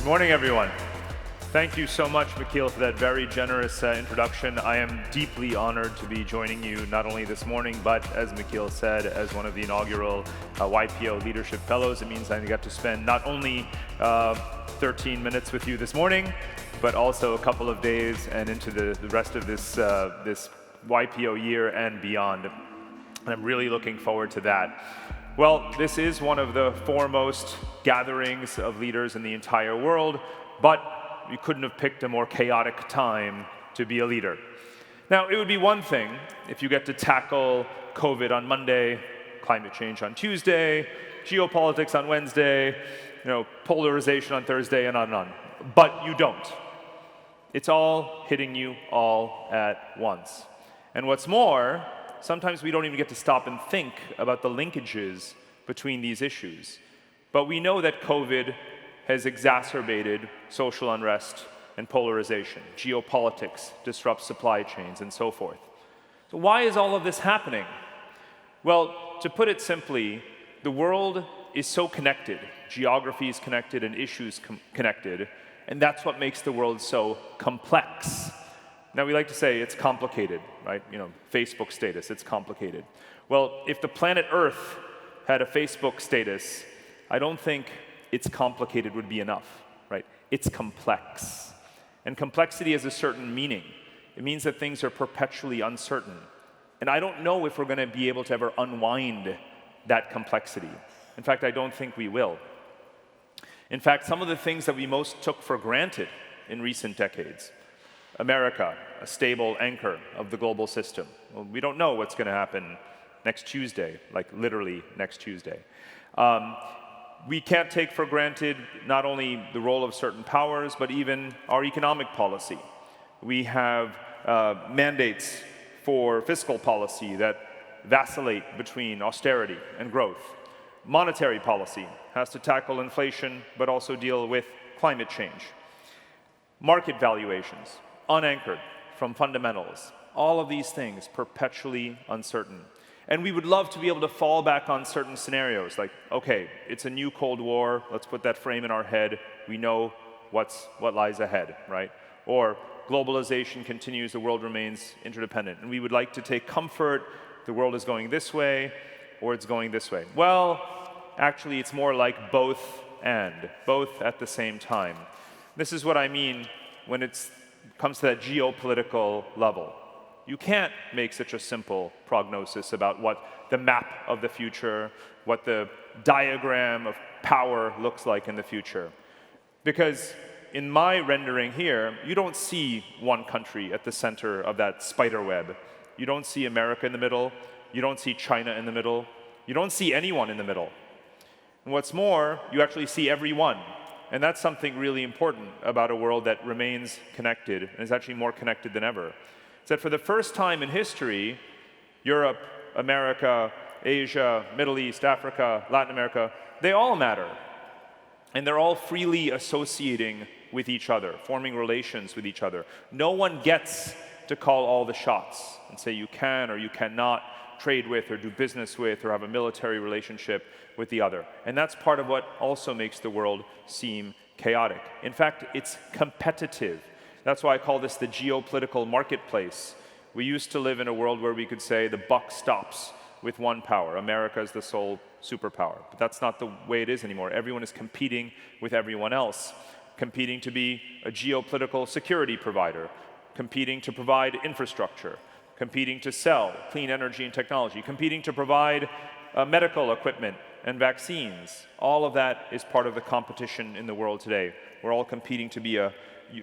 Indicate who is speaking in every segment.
Speaker 1: morning, everyone. Thank you so much, Mikhail, for that very generous introduction. I am deeply honored to be joining you not only this morning, but as Mikhail said, as one of the inaugural YPO Leadership Fellows. It means I get to spend not only 13 minutes with you this morning, but also a couple of days and into the rest of this YPO year and beyond. And I'm really looking forward to that. Well, this is one of the foremost gatherings of leaders in the entire world, but you couldn't have picked a more chaotic time to be a leader. Now, it would be one thing if you get to tackle COVID on Monday, climate change on Tuesday, geopolitics on Wednesday, polarization on Thursday, and on and on. But you don't. It's all hitting you all at once. And what's more, sometimes we don't even get to stop and think about the linkages between these issues. But we know that COVID has exacerbated social unrest and polarization. Geopolitics disrupts supply chains and so forth. So why is all of this happening? Well, to put it simply, the world is so connected. Geography is connected and issues connected, and that's what makes the world so complex. Now, we like to say it's complicated, right? Facebook status, it's complicated. Well, if the planet Earth had a Facebook status, I don't think it's complicated would be enough, right? It's complex. And complexity has a certain meaning. It means that things are perpetually uncertain. And I don't know if we're going to be able to ever unwind that complexity. In fact, I don't think we will. In fact, some of the things that we most took for granted in recent decades, America, a stable anchor of the global system. Well, we don't know what's going to happen next Tuesday, like literally next Tuesday. We can't take for granted not only the role of certain powers, but even our economic policy. We have mandates for fiscal policy that vacillate between austerity and growth. Monetary policy has to tackle inflation, but also deal with climate change. Market valuations, unanchored from fundamentals. All of these things perpetually uncertain. And we would love to be able to fall back on certain scenarios, like, okay, it's a new Cold War, let's put that frame in our head, we know what lies ahead, right? Or globalization continues, the world remains interdependent. And we would like to take comfort, the world is going this way, or it's going this way. Well, actually, it's more like both at the same time. This is what I mean when it comes to that geopolitical level. You can't make such a simple prognosis about what the map of the future, what the diagram of power looks like in the future. Because in my rendering here, you don't see one country at the center of that spider web. You don't see America in the middle. You don't see China in the middle. You don't see anyone in the middle. And what's more, you actually see everyone. And that's something really important about a world that remains connected and is actually more connected than ever. It's that for the first time in history, Europe, America, Asia, Middle East, Africa, Latin America, they all matter. And they're all freely associating with each other, forming relations with each other. No one gets to call all the shots and say you can or you cannot trade with or do business with or have a military relationship with the other. And that's part of what also makes the world seem chaotic. In fact, it's competitive. That's why I call this the geopolitical marketplace. We used to live in a world where we could say the buck stops with one power. America is the sole superpower. But that's not the way it is anymore. Everyone is competing with everyone else, competing to be a geopolitical security provider, competing to provide infrastructure, competing to sell clean energy and technology, competing to provide medical equipment and vaccines. All of that is part of the competition in the world today. We're all competing to be a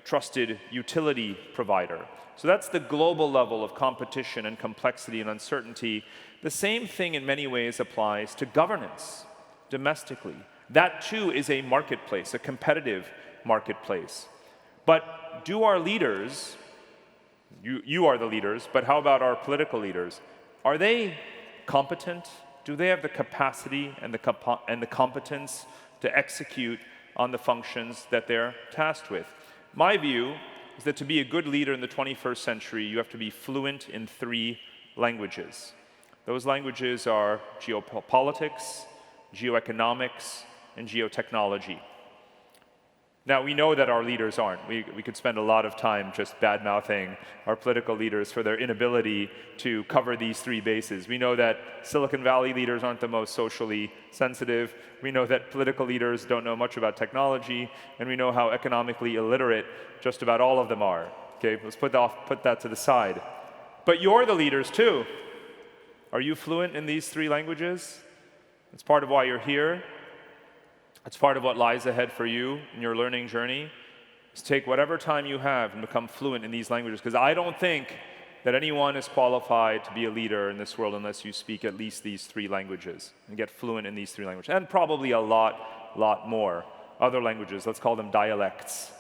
Speaker 1: trusted utility provider. So that's the global level of competition and complexity and uncertainty. The same thing in many ways applies to governance domestically. That too is a marketplace, a competitive marketplace. But do our leaders, you are the leaders, but how about our political leaders? Are they competent? Do they have the capacity and the competence to execute on the functions that they're tasked with? My view is that to be a good leader in the 21st century, you have to be fluent in 3 languages. Those languages are geopolitics, geoeconomics, and geotechnology. Now, we know that our leaders aren't. We could spend a lot of time just bad-mouthing our political leaders for their inability to cover these three bases. We know that Silicon Valley leaders aren't the most socially sensitive. We know that political leaders don't know much about technology. And we know how economically illiterate just about all of them are. Okay, let's put that to the side. But you're the leaders, too. Are you fluent in these three languages? It's part of why you're here. It's part of what lies ahead for you in your learning journey, is take whatever time you have and become fluent in these languages. Because I don't think that anyone is qualified to be a leader in this world unless you speak at least these three languages and get fluent in these three languages. And probably a lot more other languages. Let's call them dialects.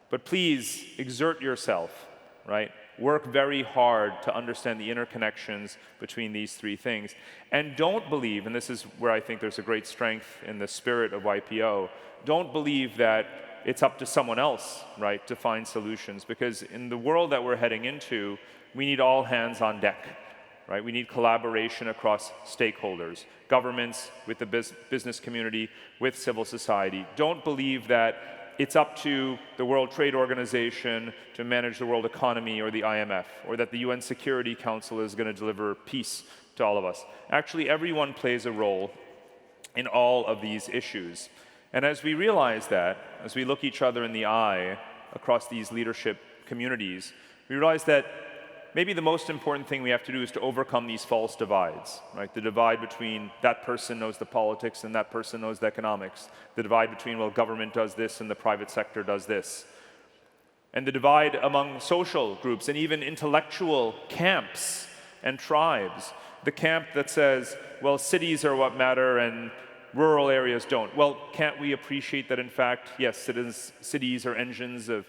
Speaker 1: But please exert yourself, right? Work very hard to understand the interconnections between these three things. And don't believe, and this is where I think there's a great strength in the spirit of YPO, don't believe that it's up to someone else, right, to find solutions. Because in the world that we're heading into, we need all hands on deck, right? We need collaboration across stakeholders, governments, with the business community, with civil society. Don't believe that it's up to the World Trade Organization to manage the world economy or the IMF, or that the UN Security Council is going to deliver peace to all of us. Actually, everyone plays a role in all of these issues. And as we realize that, as we look each other in the eye across these leadership communities, we realize that maybe the most important thing we have to do is to overcome these false divides, right? The divide between that person knows the politics and that person knows the economics. The divide between, well, government does this and the private sector does this. And the divide among social groups and even intellectual camps and tribes. The camp that says, well, cities are what matter and rural areas don't. Well, can't we appreciate that, in fact, yes, cities are engines of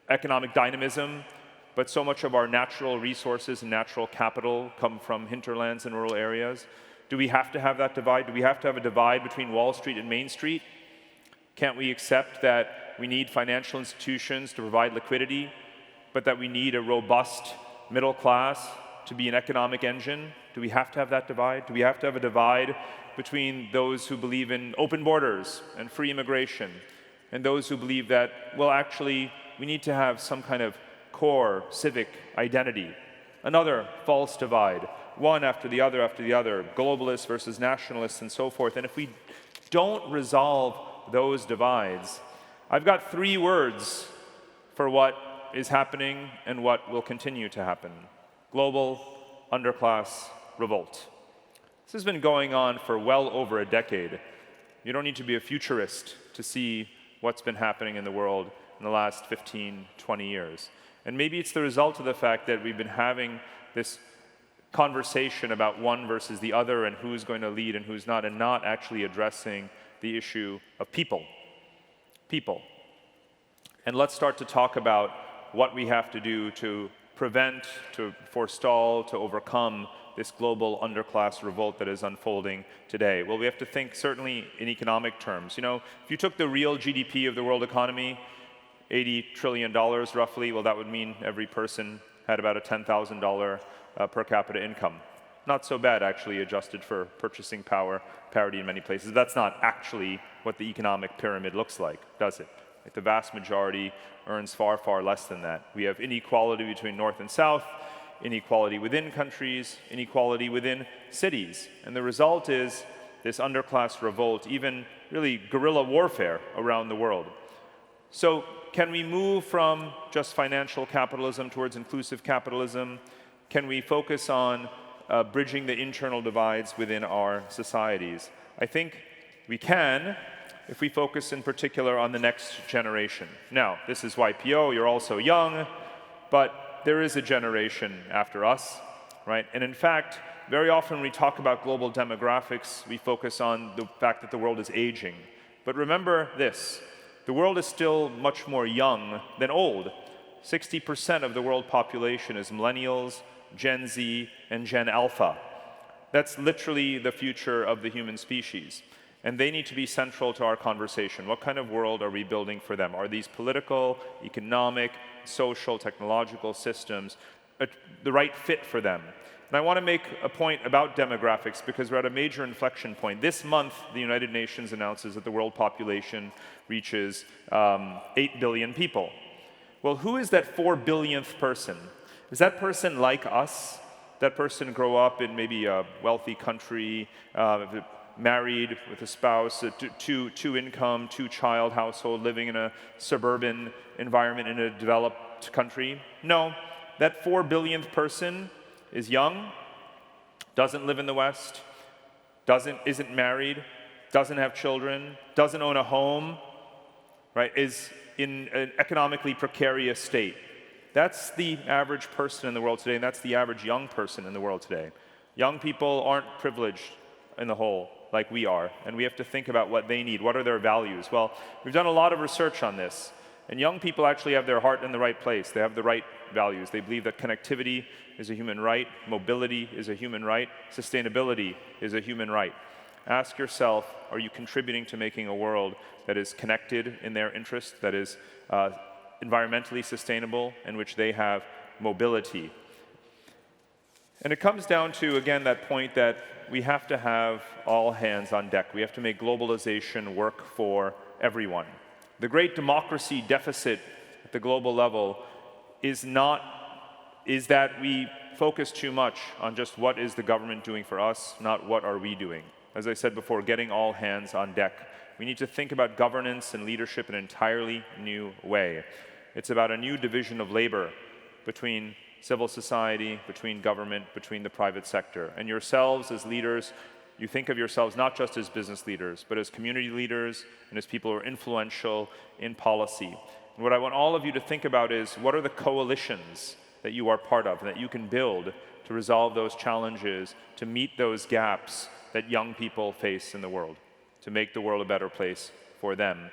Speaker 1: economic dynamism, but so much of our natural resources and natural capital come from hinterlands and rural areas. Do we have to have that divide? Do we have to have a divide between Wall Street and Main Street? Can't we accept that we need financial institutions to provide liquidity, but that we need a robust middle class to be an economic engine? Do we have to have that divide? Do we have to have a divide between those who believe in open borders and free immigration and those who believe that, well, actually, we need to have some kind of core civic identity? Another false divide, one after the other, globalists versus nationalists and so forth. And if we don't resolve those divides, I've got three words for what is happening and what will continue to happen: global, underclass, revolt. This has been going on for well over a decade. You don't need to be a futurist to see what's been happening in the world in the last 15, 20 years. And maybe it's the result of the fact that we've been having this conversation about one versus the other and who's going to lead and who's not, and not actually addressing the issue of people. People. And let's start to talk about what we have to do to prevent, to forestall, to overcome this global underclass revolt that is unfolding today. Well, we have to think certainly in economic terms. You know, if you took the real GDP of the world economy, $80 trillion roughly, well, that would mean every person had about a $10,000 per capita income. Not so bad, actually, adjusted for purchasing power parity in many places. That's not actually what the economic pyramid looks like, does it? Like, the vast majority earns far, far less than that. We have inequality between North and South, inequality within countries, inequality within cities. And the result is this underclass revolt, even really guerrilla warfare around the world. So can we move from just financial capitalism towards inclusive capitalism? Can we focus on bridging the internal divides within our societies? I think we can if we focus in particular on the next generation. Now, this is YPO, you're all so young, but there is a generation after us, right? And in fact, very often when we talk about global demographics, we focus on the fact that the world is aging. But remember this: the world is still much more young than old. 60% of the world population is millennials, Gen Z, and Gen Alpha. That's literally the future of the human species. And they need to be central to our conversation. What kind of world are we building for them? Are these political, economic, social, technological systems the right fit for them? And I want to make a point about demographics because we're at a major inflection point. This month, the United Nations announces that the world population reaches 8 billion people. Well, who is that 4 billionth person? Is that person like us? That person grow up in maybe a wealthy country, married with a spouse, a two-income, two-child household, living in a suburban environment in a developed country? No, that 4 billionth person is young, doesn't live in the West, isn't married, doesn't have children, doesn't own a home, right? Is in an economically precarious state. That's the average person in the world today, and that's the average young person in the world today. Young people aren't privileged in the whole like we are, and we have to think about what they need. What are their values? Well, we've done a lot of research on this, and young people actually have their heart in the right place. They have the right values. They believe that connectivity is a human right, mobility is a human right, sustainability is a human right. Ask yourself, are you contributing to making a world that is connected in their interest, that is environmentally sustainable, in which they have mobility? And it comes down to, again, that point that we have to have all hands on deck. We have to make globalization work for everyone. The great democracy deficit at the global level is that we focus too much on just what is the government doing for us, not what are we doing. As I said before, getting all hands on deck. We need to think about governance and leadership in an entirely new way. It's about a new division of labor between civil society, between government, between the private sector. And yourselves as leaders, you think of yourselves not just as business leaders, but as community leaders and as people who are influential in policy. And what I want all of you to think about is, what are the coalitions that you are part of and that you can build to resolve those challenges, to meet those gaps that young people face in the world, to make the world a better place for them.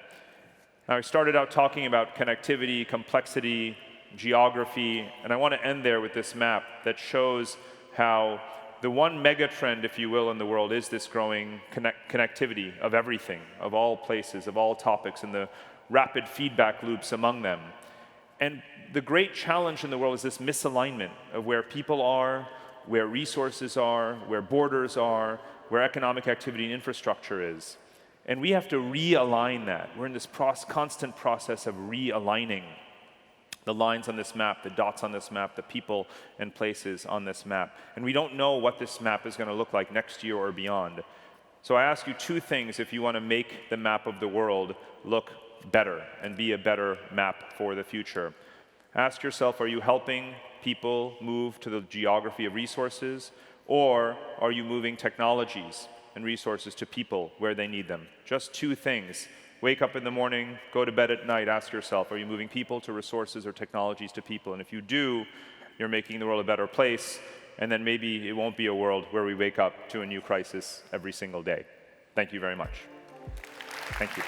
Speaker 1: Now, I started out talking about connectivity, complexity, geography, and I want to end there with this map that shows how the one mega trend, if you will, in the world is this growing connectivity of everything, of all places, of all topics, and the rapid feedback loops among them. And the great challenge in the world is this misalignment of where people are, where resources are, where borders are, where economic activity and infrastructure is. And we have to realign that. We're in this constant process of realigning the lines on this map, the dots on this map, the people and places on this map. And we don't know what this map is going to look like next year or beyond. So I ask you two things if you want to make the map of the world look better and be a better map for the future. Ask yourself, are you helping people move to the geography of resources, or are you moving technologies and resources to people where they need them? Just two things. Wake up in the morning, go to bed at night, ask yourself, are you moving people to resources or technologies to people? And if you do, you're making the world a better place, and then maybe it won't be a world where we wake up to a new crisis every single day. Thank you very much. Thank you.